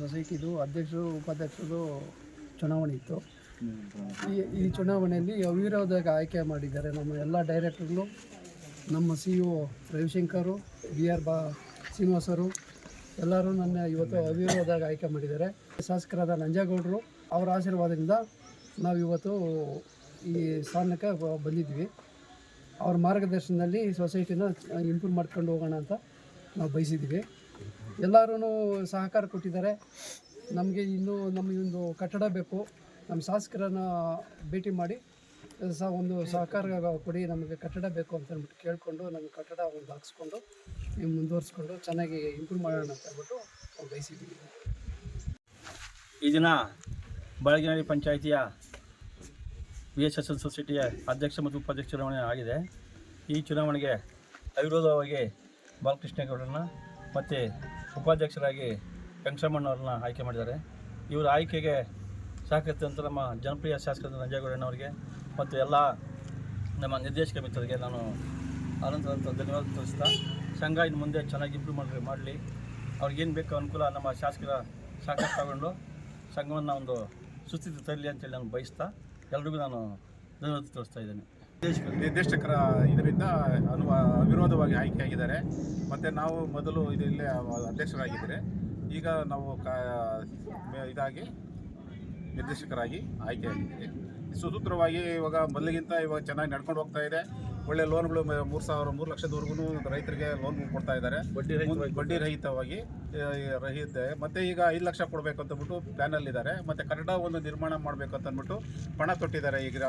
ಸೊಸೈಟಿದು ಅಧ್ಯಕ್ಷರು ಉಪಾಧ್ಯಕ್ಷರು ಚುನಾವಣೆ ಇತ್ತು. ಈ ಚುನಾವಣೆಯಲ್ಲಿ ಅವಿರೋಧವಾಗಿ ಆಯ್ಕೆ ಮಾಡಿದ್ದಾರೆ ನಮ್ಮ ಎಲ್ಲ ಡೈರೆಕ್ಟರ್ಗಳು, ನಮ್ಮ CEO ರವಿಶಂಕರು, BR ಶ್ರೀನಿವಾಸರು ಎಲ್ಲರೂ ನನ್ನ ಇವತ್ತು ಅವಿರೋಧವಾಗಿ ಆಯ್ಕೆ ಮಾಡಿದ್ದಾರೆ. ಶಾಸಕರಾದ ನಂಜೇಗೌಡರು ಅವರ ಆಶೀರ್ವಾದದಿಂದ ನಾವು ಇವತ್ತು ಈ ಸ್ಥಾನಕ್ಕೆ ಬಂದಿದ್ವಿ. ಅವ್ರ ಮಾರ್ಗದರ್ಶನದಲ್ಲಿ ಸೊಸೈಟಿನ ಇಂಪ್ರೂವ್ ಮಾಡ್ಕೊಂಡು ಹೋಗೋಣ ಅಂತ ನಾವು ಬಯಸಿದ್ವಿ. ಎಲ್ಲರೂ ಸಹಕಾರ ಕೊಟ್ಟಿದ್ದಾರೆ. ನಮಗೆ ಇನ್ನೂ ನಮಗೊಂದು ಕಟ್ಟಡ ಬೇಕು, ನಮ್ಮ ಶಾಸಕರನ್ನು ಭೇಟಿ ಮಾಡಿ ಒಂದು ಸಹಕಾರ ಕೊಡಿ, ನಮಗೆ ಕಟ್ಟಡ ಬೇಕು ಅಂತ ಅಂದ್ಬಿಟ್ಟು ಕೇಳಿಕೊಂಡು ನಮಗೆ ಕಟ್ಟಡ ಒಂದು ಹಾಕ್ಸ್ಕೊಂಡು ನೀವು ಮುಂದುವರಿಸ್ಕೊಂಡು ಚೆನ್ನಾಗಿ ಇಂಪ್ರೂವ್ ಮಾಡೋಣ ಅಂತ ಹೇಳ್ಬಿಟ್ಟು ನಾವು ಬಯಸಿದ್ದೀವಿ. ಈ ದಿನ ಬಾಳಗಿನಹಳ್ಳಿ ಪಂಚಾಯಿತಿಯ VSSL ಸೊಸೈಟಿಯ ಅಧ್ಯಕ್ಷ ಮತ್ತು ಉಪಾಧ್ಯಕ್ಷ ಚುನಾವಣೆ ಆಗಿದೆ. ಈ ಚುನಾವಣೆಗೆ ಅವಿರೋಧವಾಗಿ ಬಾಲಕೃಷ್ಣೇಗೌಡರನ್ನ ಮತ್ತು ಉಪಾಧ್ಯಕ್ಷರಾಗಿ ವೆಂಕಟರಮಣ್ಣವ್ರನ್ನ ಆಯ್ಕೆ ಮಾಡಿದ್ದಾರೆ. ಇವರ ಆಯ್ಕೆಗೆ ಸಹಕರಿಸಿದಂಥ ನಮ್ಮ ಜನಪ್ರಿಯ ಶಾಸಕರಾದ ನಂಜೇಗೌಡಣ್ಣವರಿಗೆ ಮತ್ತು ಎಲ್ಲ ನಮ್ಮ ನಿರ್ದೇಶಕ ಮಿತ್ರರಿಗೆ ನಾನು ಅನಂತ ಧನ್ಯವಾದ ತಿಳಿಸ್ತಾ, ಸಂಘ ಇನ್ನು ಮುಂದೆ ಚೆನ್ನಾಗಿ ಇಂಪ್ರೂವ್ ಮಾಡಲಿ, ಅವ್ರಿಗೇನು ಬೇಕೋ ಅನುಕೂಲ ನಮ್ಮ ಶಾಸಕರ ಸಹಕಾರ ತಗೊಂಡು ಸಂಘವನ್ನು ಒಂದು ಸುಸ್ಥಿತಿ ತರಲಿ ಅಂತೇಳಿ ನಾನು ಬಯಸ್ತಾ ಎಲ್ರಿಗೂ ನಾನು ಧನ್ಯವಾದ ತಿಳಿಸ್ತಾ ಇದ್ದೇನೆ. ನಿರ್ದೇಶಕರ ಇದರಿಂದ ಅವಿರೋಧವಾಗಿ ಆಯ್ಕೆಯಾಗಿದ್ದಾರೆ. ಮತ್ತು ನಾವು ಮೊದಲು ಇಲ್ಲೇ ಅಧ್ಯಕ್ಷರಾಗಿದ್ದರೆ, ಈಗ ನಾವು ಇದಾಗಿ ನಿರ್ದೇಶಕರಾಗಿ ಆಯ್ಕೆಯಾಗಿದ್ದೀವಿ. ಸುಸೂತ್ರವಾಗಿ ಇವಾಗ ಮೊದಲಿಗಿಂತ ಇವಾಗ ಚೆನ್ನಾಗಿ ನಡ್ಕೊಂಡು ಹೋಗ್ತಾ ಇದೆ. ಒಳ್ಳೆ ಲೋನ್ಗಳು 3 ಲಕ್ಷದವರೆಗೂ ರೈತರಿಗೆ ಲೋನ್ ಕೊಡ್ತಾ ಇದ್ದಾರೆ, ಬಡ್ಡಿ ರಹಿತವಾಗಿ ಮತ್ತು ಈಗ 5 ಲಕ್ಷ ಕೊಡಬೇಕು ಅಂತಬಿಟ್ಟು ಪ್ಲ್ಯಾನಲ್ಲಿದ್ದಾರೆ. ಮತ್ತು ಕನ್ನಡ ಒಂದು ನಿರ್ಮಾಣ ಮಾಡಬೇಕು ಅಂತ ಅಂದ್ಬಿಟ್ಟು ಪಣ ತೊಟ್ಟಿದ್ದಾರೆ ಈಗ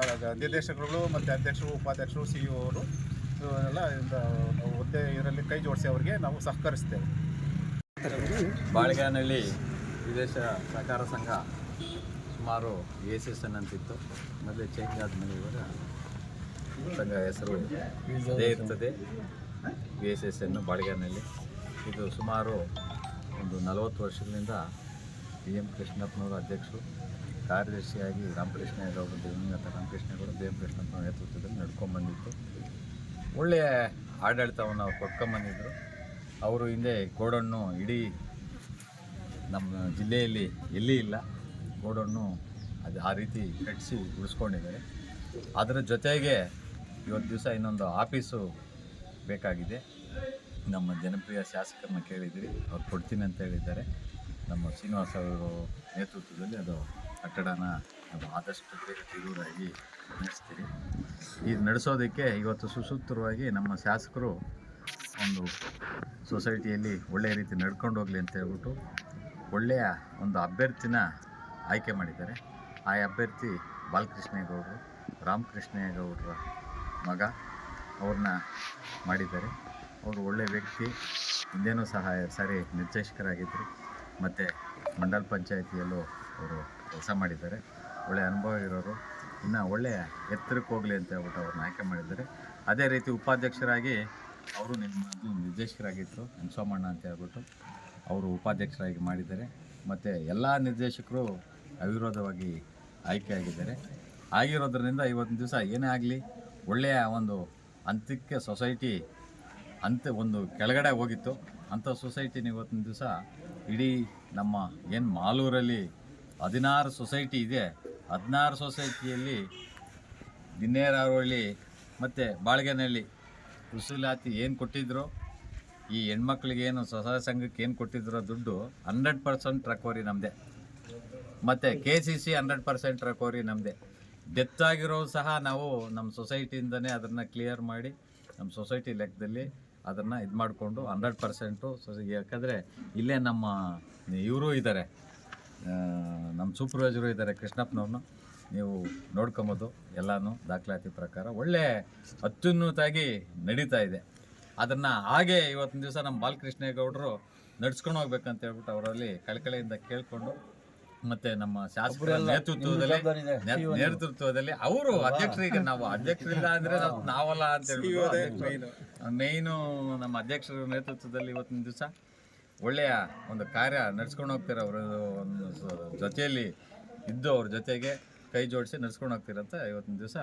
ನಿರ್ದೇಶಕರುಗಳು ಮತ್ತು ಅಧ್ಯಕ್ಷರು, ಉಪಾಧ್ಯಕ್ಷರು, CEO ಅವರು ಎಲ್ಲ ಒದ್ದೆ ಇದರಲ್ಲಿ ಕೈ ಜೋಡಿಸಿ ಅವರಿಗೆ ನಾವು ಸಹಕರಿಸ್ತೇವೆ. ಬಾಳಗಿನಹಳ್ಳಿ ವಿದೇಶ ಸಹಕಾರ ಸಂಘ ಸುಮಾರು VSSN ಅಂತಿತ್ತು. ಮೊದಲೇ ಚೇಂಜ್ ಆದಮೇಲೆ ಇವಾಗ ಸಂಘ ಹೆಸರು ಇದೇ ಇರ್ತದೆ, VSSN ಬಾಳಗಿನಹಳ್ಳಿ. ಇದು ಸುಮಾರು ಒಂದು 40 ವರ್ಷಗಳಿಂದ BM ಕೃಷ್ಣಪ್ಪನವರು ಅಧ್ಯಕ್ಷರು, ಕಾರ್ಯದರ್ಶಿಯಾಗಿ ರಾಮಕೃಷ್ಣೇಗೌಡರು, ದಿವಂಗತ ರಾಮಕೃಷ್ಣೇಗೌಡರು, BM ಕೃಷ್ಣಪ್ಪನವ್ರ ನೇತೃತ್ವದಲ್ಲಿ ನಡ್ಕೊಂಡ್ಬಂದಿತ್ತು. ಒಳ್ಳೆಯ ಆಡಳಿತವನ್ನು ಅವ್ರು ಕೊಟ್ಕೊಂಬಂದಿದ್ದರು. ಅವರು ಹಿಂದೆ ಗೋಡನ್ನು ಇಡೀ ನಮ್ಮ ಜಿಲ್ಲೆಯಲ್ಲಿ ಎಲ್ಲಿ ಇಲ್ಲ, ಗೋಡನ್ನು ಅದು ಆ ರೀತಿ ಕಟ್ಟಿಸಿ ಉಳಿಸ್ಕೊಂಡಿದ್ದಾರೆ. ಅದರ ಜೊತೆಗೆ ಇವತ್ತು ದಿವಸ ಇನ್ನೊಂದು ಆಫೀಸು ಬೇಕಾಗಿದೆ. ನಮ್ಮ ಜನಪ್ರಿಯ ಶಾಸಕರನ್ನ ಕೇಳಿದಿರಿ, ಅವ್ರು ಕೊಡ್ತೀನಿ ಅಂತ ಹೇಳಿದ್ದಾರೆ. ನಮ್ಮ ಶ್ರೀನಿವಾಸ ಅವರು ನೇತೃತ್ವದಲ್ಲಿ ಅದು ಕಟ್ಟಡನ ನಾವು ಆದಷ್ಟು ಬೇಗ ತಿರುವಾಗಿ ನಡೆಸ್ತೀವಿ. ಇದು ನಡೆಸೋದಕ್ಕೆ ಇವತ್ತು ಸುಸೂತ್ರವಾಗಿ ನಮ್ಮ ಶಾಸಕರು ಒಂದು ಸೊಸೈಟಿಯಲ್ಲಿ ಒಳ್ಳೆಯ ರೀತಿ ನಡ್ಕೊಂಡು ಹೋಗಲಿ ಅಂತ ಹೇಳ್ಬಿಟ್ಟು ಒಳ್ಳೆಯ ಒಂದು ಅಭ್ಯರ್ಥಿನ ಆಯ್ಕೆ ಮಾಡಿದ್ದಾರೆ. ಆ ಅಭ್ಯರ್ಥಿ ಬಾಲಕೃಷ್ಣೇಗೌಡರು, ರಾಮಕೃಷ್ಣೇಗೌಡರ ಮಗ, ಅವ್ರನ್ನ ಮಾಡಿದ್ದಾರೆ. ಅವರು ಒಳ್ಳೆಯ ವ್ಯಕ್ತಿ, ಹಿಂದೇನೂ ಸಹ ಸಾರಿ ನಿರ್ದೇಶಕರಾಗಿದ್ದರು ಮತ್ತು ಮಂಡಲ ಪಂಚಾಯಿತಿಯಲ್ಲೂ ಅವರು ಕೆಲಸ ಮಾಡಿದ್ದಾರೆ. ಒಳ್ಳೆಯ ಅನುಭವ ಇರೋರು, ಇನ್ನು ಒಳ್ಳೆಯ ಎತ್ತರಕ್ಕೆ ಹೋಗಲಿ ಅಂತ ಹೇಳ್ಬಿಟ್ಟು ಅವ್ರನ್ನ ಆಯ್ಕೆ ಮಾಡಿದ್ದಾರೆ. ಅದೇ ರೀತಿ ಉಪಾಧ್ಯಕ್ಷರಾಗಿ ಅವರು ನಿರ್ದೇಶಕರಾಗಿದ್ದರು, ಸೋಮಣ್ಣ ಅಂತ ಹೇಳ್ಬಿಟ್ಟು ಅವರು ಉಪಾಧ್ಯಕ್ಷರಾಗಿ ಮಾಡಿದ್ದಾರೆ. ಮತ್ತು ಎಲ್ಲ ನಿರ್ದೇಶಕರು ಅವಿರೋಧವಾಗಿ ಆಯ್ಕೆಯಾಗಿದ್ದಾರೆ. ಆಗಿರೋದ್ರಿಂದ ಇವತ್ತಿನ ದಿವಸ ಏನೇ ಆಗಲಿ ಒಳ್ಳೆಯ ಒಂದು ಹಂತಕ್ಕೆ ಸೊಸೈಟಿ ಒಂದು ಕೆಳಗಡೆ ಹೋಗಿತ್ತು. ಅಂಥ ಸೊಸೈಟಿನ ಇವತ್ತಿನ ದಿವಸ ಇಡೀ ನಮ್ಮ ಏನು ಮಾಲೂರಲ್ಲಿ 16 ಸೊಸೈಟಿ ಇದೆ, 16 ಸೊಸೈಟಿಯಲ್ಲಿ ದಿನ್ನೇರಾವಳಿ ಮತ್ತು ಬಾಳಗಿನಹಳ್ಳಿ ಉಸುಲಾತಿ ಏನು ಕೊಟ್ಟಿದ್ರು, ಈ ಹೆಣ್ಮಕ್ಳಿಗೇನು ಸ್ವಸಹಾಯ ಸಂಘಕ್ಕೆ ಏನು ಕೊಟ್ಟಿದ್ರೋ ದುಡ್ಡು 100% ರಿಕವರಿ ನಮ್ಮದೇ. ಮತ್ತು KCC 100% ರಿಕವರಿ ನಮ್ಮದೇ. ಡೆತ್ ಆಗಿರೋದು ಸಹ ನಾವು ನಮ್ಮ ಸೊಸೈಟಿಯಿಂದನೇ ಅದನ್ನು ಕ್ಲಿಯರ್ ಮಾಡಿ ನಮ್ಮ ಸೊಸೈಟಿ ಲೆಕ್ಕದಲ್ಲಿ ಅದನ್ನು ಇದು ಮಾಡಿಕೊಂಡು 100%. ಯಾಕಂದರೆ ಇಲ್ಲೇ ನಮ್ಮ ಇವರು ಇದ್ದಾರೆ, ನಮ್ಮ ಸೂಪರ್ವೈಸರು ಇದ್ದಾರೆ ಕೃಷ್ಣಪ್ಪನವ್ರನ್ನ, ನೀವು ನೋಡ್ಕೊಬೋದು. ಎಲ್ಲನೂ ದಾಖಲಾತಿ ಪ್ರಕಾರ ಒಳ್ಳೆ ಅತ್ಯುನ್ನತವಾಗಿ ನಡೀತಾ ಇದೆ. ಅದನ್ನು ಹಾಗೆ ಇವತ್ತಿನ ದಿವಸ ನಮ್ಮ ಬಾಲಕೃಷ್ಣೇಗೌಡರು ನಡ್ಸ್ಕೊಂಡು ಹೋಗ್ಬೇಕಂತ ಹೇಳ್ಬಿಟ್ಟು ಅವರಲ್ಲಿ ಕಳಕಳಿಯಿಂದ ಕೇಳಿಕೊಂಡು, ಮತ್ತು ನಮ್ಮ ಶಾಸಕರ ನೇತೃತ್ವದಲ್ಲಿ ಅವರು ಅಧ್ಯಕ್ಷರಿಗೆ, ನಾವು ಅಧ್ಯಕ್ಷರಿಲ್ಲ ಅಂದರೆ ನಾವಲ್ಲ ಅಂತ ಹೇಳ್ಬಿಟ್ಟು ಮೇಯ್ನು ನಮ್ಮ ಅಧ್ಯಕ್ಷರ ನೇತೃತ್ವದಲ್ಲಿ ಇವತ್ತಿನ ದಿವಸ ಒಳ್ಳೆಯ ಒಂದು ಕಾರ್ಯ ನಡ್ಸ್ಕೊಂಡು ಹೋಗ್ತಾರೆ. ಅವರು ಒಂದು ಜೊತೆಯಲ್ಲಿ ಇದ್ದು ಅವ್ರ ಜೊತೆಗೆ ಕೈ ಜೋಡಿಸಿ ನಡ್ಸ್ಕೊಂಡು ಹೋಗ್ತೀರಂತ ಇವತ್ತಿನ ದಿವಸ